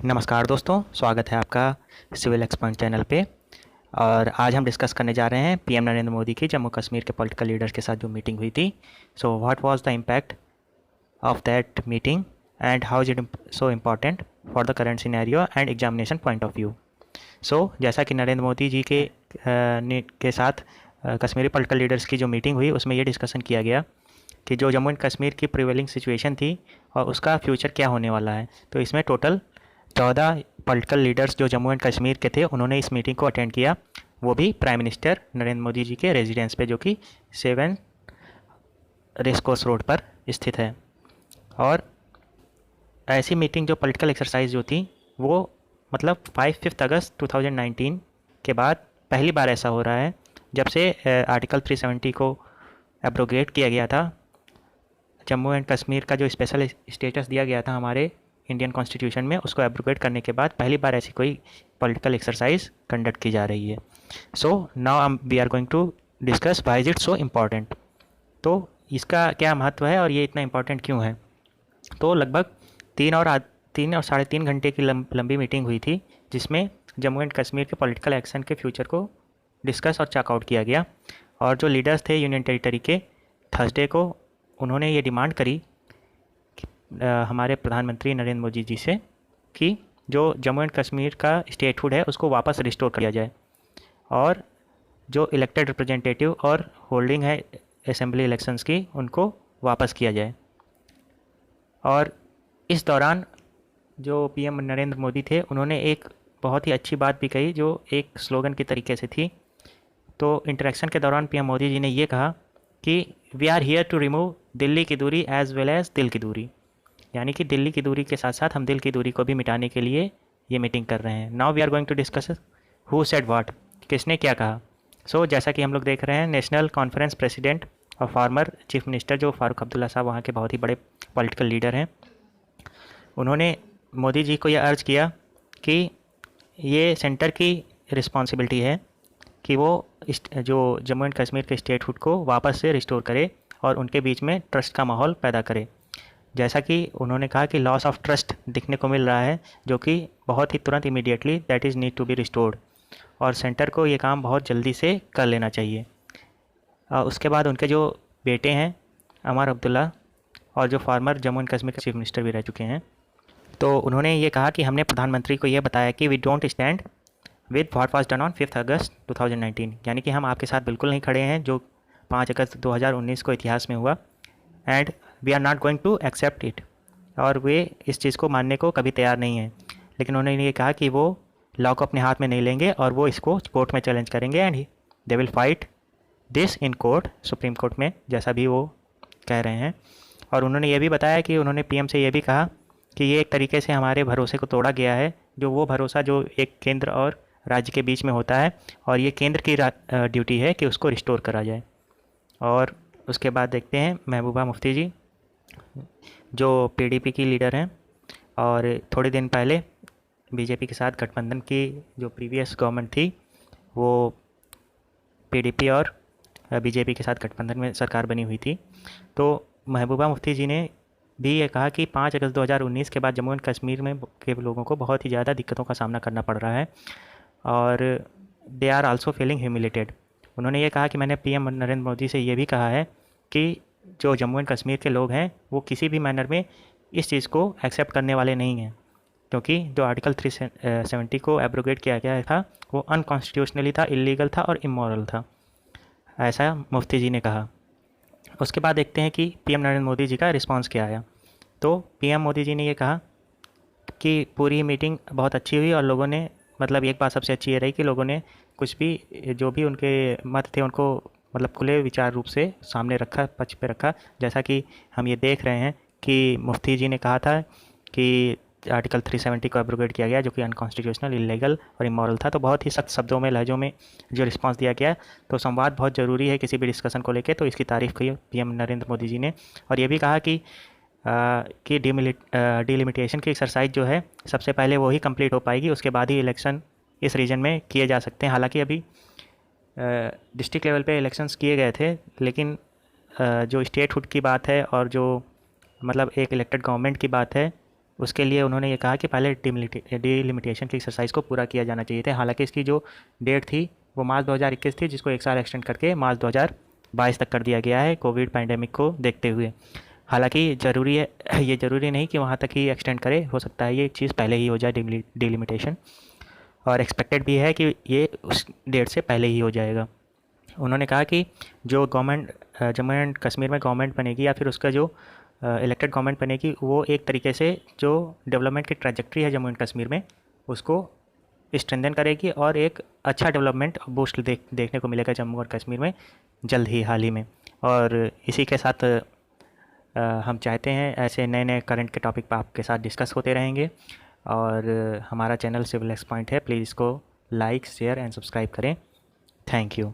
नमस्कार दोस्तों, स्वागत है आपका सिविल एक्सपर्ट चैनल पे। और आज हम डिस्कस करने जा रहे हैं पीएम नरेंद्र मोदी की जम्मू कश्मीर के पॉलिटिकल लीडर्स के साथ जो मीटिंग हुई थी। So what was the impact of that meeting and how is it so important for the current scenario and examination point of view. So जैसा कि नरेंद्र मोदी जी के साथ कश्मीरी पॉलिटिकल लीडर्स की जो मीटिंग हुई उसमें ये डिस्कशन किया गया कि जो जम्मू एंड कश्मीर की प्रिवेलिंग सिचुएशन थी और उसका फ्यूचर क्या होने वाला है। तो इसमें टोटल 14 पॉलिटिकल लीडर्स जो जम्मू एंड कश्मीर के थे उन्होंने इस मीटिंग को अटेंड किया, वो भी प्राइम मिनिस्टर नरेंद्र मोदी जी के रेजिडेंस पे जो कि 7 रेसकोर्स रोड पर स्थित है। और ऐसी मीटिंग जो पॉलिटिकल एक्सरसाइज जो थी वो मतलब 5 अगस्त 2019 के बाद पहली बार ऐसा हो रहा है जब से आर्टिकल 370 को एब्रोगेट किया गया था। जम्मू एंड कश्मीर का जो स्पेशल स्टेटस दिया गया था हमारे इंडियन कॉन्स्टिट्यूशन में, उसको एब्रोगेट करने के बाद पहली बार ऐसी कोई पॉलिटिकल एक्सरसाइज कंडक्ट की जा रही है। So now we are going to discuss why is it so important. तो इसका क्या महत्व है और ये इतना इम्पॉर्टेंट क्यों है। तो लगभग 3 और 3.5 घंटे की लंबी मीटिंग हुई थी जिसमें जम्मू एंड कश्मीर के पॉलिटिकल एक्शन के फ्यूचर को डिस्कस और चेकआउट किया गया। और जो लीडर्स थे यूनियन टेरिटरी के, थर्सडे को उन्होंने ये डिमांड करी हमारे प्रधानमंत्री नरेंद्र मोदी जी से कि जो जम्मू एंड कश्मीर का स्टेटहुड है उसको वापस रिस्टोर किया जाए और जो इलेक्टेड रिप्रेजेंटेटिव और होल्डिंग है असेंबली इलेक्शंस की उनको वापस किया जाए। और इस दौरान जो पीएम नरेंद्र मोदी थे उन्होंने एक बहुत ही अच्छी बात भी कही जो एक स्लोगन की तरीके से थी। तो इंटरेक्शन के दौरान पीएम मोदी जी ने ये कहा कि we are here to remove Delhi की दूरी एज वेल एज दिल की दूरी, यानी कि दिल्ली की दूरी के साथ साथ हम दिल की दूरी को भी मिटाने के लिए ये मीटिंग कर रहे हैं। Now we are going to discuss who said what, किसने क्या कहा। सो जैसा कि हम लोग देख रहे हैं, नेशनल कॉन्फ्रेंस प्रेसिडेंट और फार्मर चीफ मिनिस्टर जो फारूक अब्दुल्ला साहब वहाँ के बहुत ही बड़े पॉलिटिकल लीडर हैं, उन्होंने मोदी जी को यह अर्ज किया कि ये सेंटर की रिस्पॉन्सिबिलिटी है कि वो जो जम्मू एंड कश्मीर के स्टेटहुड को वापस से रिस्टोर करे और उनके बीच में ट्रस्ट का माहौल पैदा करे। जैसा कि उन्होंने कहा कि लॉस ऑफ ट्रस्ट दिखने को मिल रहा है जो कि बहुत ही तुरंत immediately that is need to be restored, और सेंटर को ये काम बहुत जल्दी से कर लेना चाहिए। उसके बाद उनके जो बेटे हैं अमर अब्दुल्ला और जो फार्मर जम्मू एंड कश्मीर के चीफ मिनिस्टर भी रह चुके हैं, तो उन्होंने ये कहा कि हमने प्रधानमंत्री को ये बताया कि we don't stand with what was done on 5 August 2019, यानी कि हम आपके साथ बिल्कुल नहीं खड़े हैं जो 5 अगस्त 2019 को इतिहास में हुआ, and we are not going to accept it, और वे इस चीज़ को मानने को कभी तैयार नहीं हैं। लेकिन उन्होंने ये कहा कि वो लॉ को अपने हाथ में नहीं लेंगे और वो इसको कोर्ट में चैलेंज करेंगे and they will fight this in court, supreme court में, जैसा भी वो कह रहे हैं। और उन्होंने ये भी बताया कि उन्होंने पीएम से ये भी कहा कि ये एक तरीके से हमारे भरोसे को तोड़ा गया है, जो वो भरोसा जो एक केंद्र और राज्य के बीच में होता है, और ये केंद्र की ड्यूटी है कि उसको रिस्टोर करा जाए। और उसके बाद देखते हैं महबूबा मुफ्ती जी जो पीडीपी की लीडर हैं और थोड़े दिन पहले बीजेपी के साथ गठबंधन की जो प्रीवियस गवर्नमेंट थी वो पीडीपी और बीजेपी के साथ गठबंधन में सरकार बनी हुई थी। तो महबूबा मुफ्ती जी ने भी ये कहा कि 5 अगस्त 2019 के बाद जम्मू एंड कश्मीर में के लोगों को बहुत ही ज़्यादा दिक्कतों का सामना करना पड़ रहा है और they are also feeling humiliated. उन्होंने ये कहा कि मैंने पीएम नरेंद्र मोदी से ये भी कहा है कि जो जम्मू एंड कश्मीर के लोग हैं वो किसी भी मैनर में इस चीज़ को एक्सेप्ट करने वाले नहीं हैं, क्योंकि जो आर्टिकल 370 को एब्रोगेट किया गया था वो अनकॉन्स्टिट्यूशनली था, इलीगल था और इमोरल था, ऐसा मुफ्ती जी ने कहा। उसके बाद देखते हैं कि पीएम नरेंद्र मोदी जी का रिस्पांस क्या आया। तो पीएम मोदी जी ने ये कहा कि पूरी मीटिंग बहुत अच्छी हुई और लोगों ने, मतलब एक बात सबसे अच्छी ये रही कि लोगों ने कुछ भी जो भी उनके मत थे उनको मतलब खुले विचार रूप से सामने रखा, पक्ष पे रखा। जैसा कि हम ये देख रहे हैं कि मुफ्ती जी ने कहा था कि आर्टिकल 370 को एब्रोगेट किया गया जो कि अनकॉन्स्टिट्यूशनल, इलीगल और इमोरल था। तो बहुत ही सख्त शब्दों में, लहजों में जो रिस्पांस दिया गया। तो संवाद बहुत ज़रूरी है किसी भी डिस्कशन को लेकर, तो इसकी तारीफ़ की पीएम नरेंद्र मोदी जी ने। और ये भी कहा कि डिलिमिटेशन की एक्सरसाइज जो है सबसे पहले वो ही कंप्लीट हो पाएगी, उसके बाद ही इलेक्शन इस रीजन में किए जा सकते हैं। हालांकि अभी डिस्ट्रिक्ट लेवल पे इलेक्शंस किए गए थे, लेकिन जो स्टेटहुड की बात है और जो मतलब एक इलेक्टेड गवर्नमेंट की बात है, उसके लिए उन्होंने ये कहा कि पहले डिलिमिटेशन की एक्सरसाइज को पूरा किया जाना चाहिए था। हालांकि इसकी जो डेट थी वो मार्च 2021 थी, जिसको एक साल एक्सटेंड करके मार्च 2022 तक कर दिया गया है कोविड पैंडेमिक को देखते हुए। हालांकि ज़रूरी है ये ज़रूरी नहीं कि वहाँ तक ही एक्सटेंड करे, हो सकता है ये चीज़ पहले ही हो जाए डिलिमिटेशन, और एक्सपेक्टेड भी है कि ये उस डेट से पहले ही हो जाएगा। उन्होंने कहा कि जो गवर्नमेंट जम्मू एंड कश्मीर में गवर्नमेंट बनेगी या फिर उसका जो इलेक्टेड गवर्नमेंट बनेगी, वो एक तरीके से जो डेवलपमेंट की ट्रैजेक्टरी है जम्मू एंड कश्मीर में उसको स्ट्रेंथन करेगी, और एक अच्छा डेवलपमेंट बूस्ट देखने को मिलेगा जम्मू और कश्मीर में जल्द ही हाल ही में। और इसी के साथ हम चाहते हैं ऐसे नए नए करंट के टॉपिक पर आपके साथ डिस्कस होते रहेंगे। और हमारा चैनल सिविल एक्स पॉइंट है, प्लीज़ इसको लाइक शेयर एंड सब्सक्राइब करें। Thank you.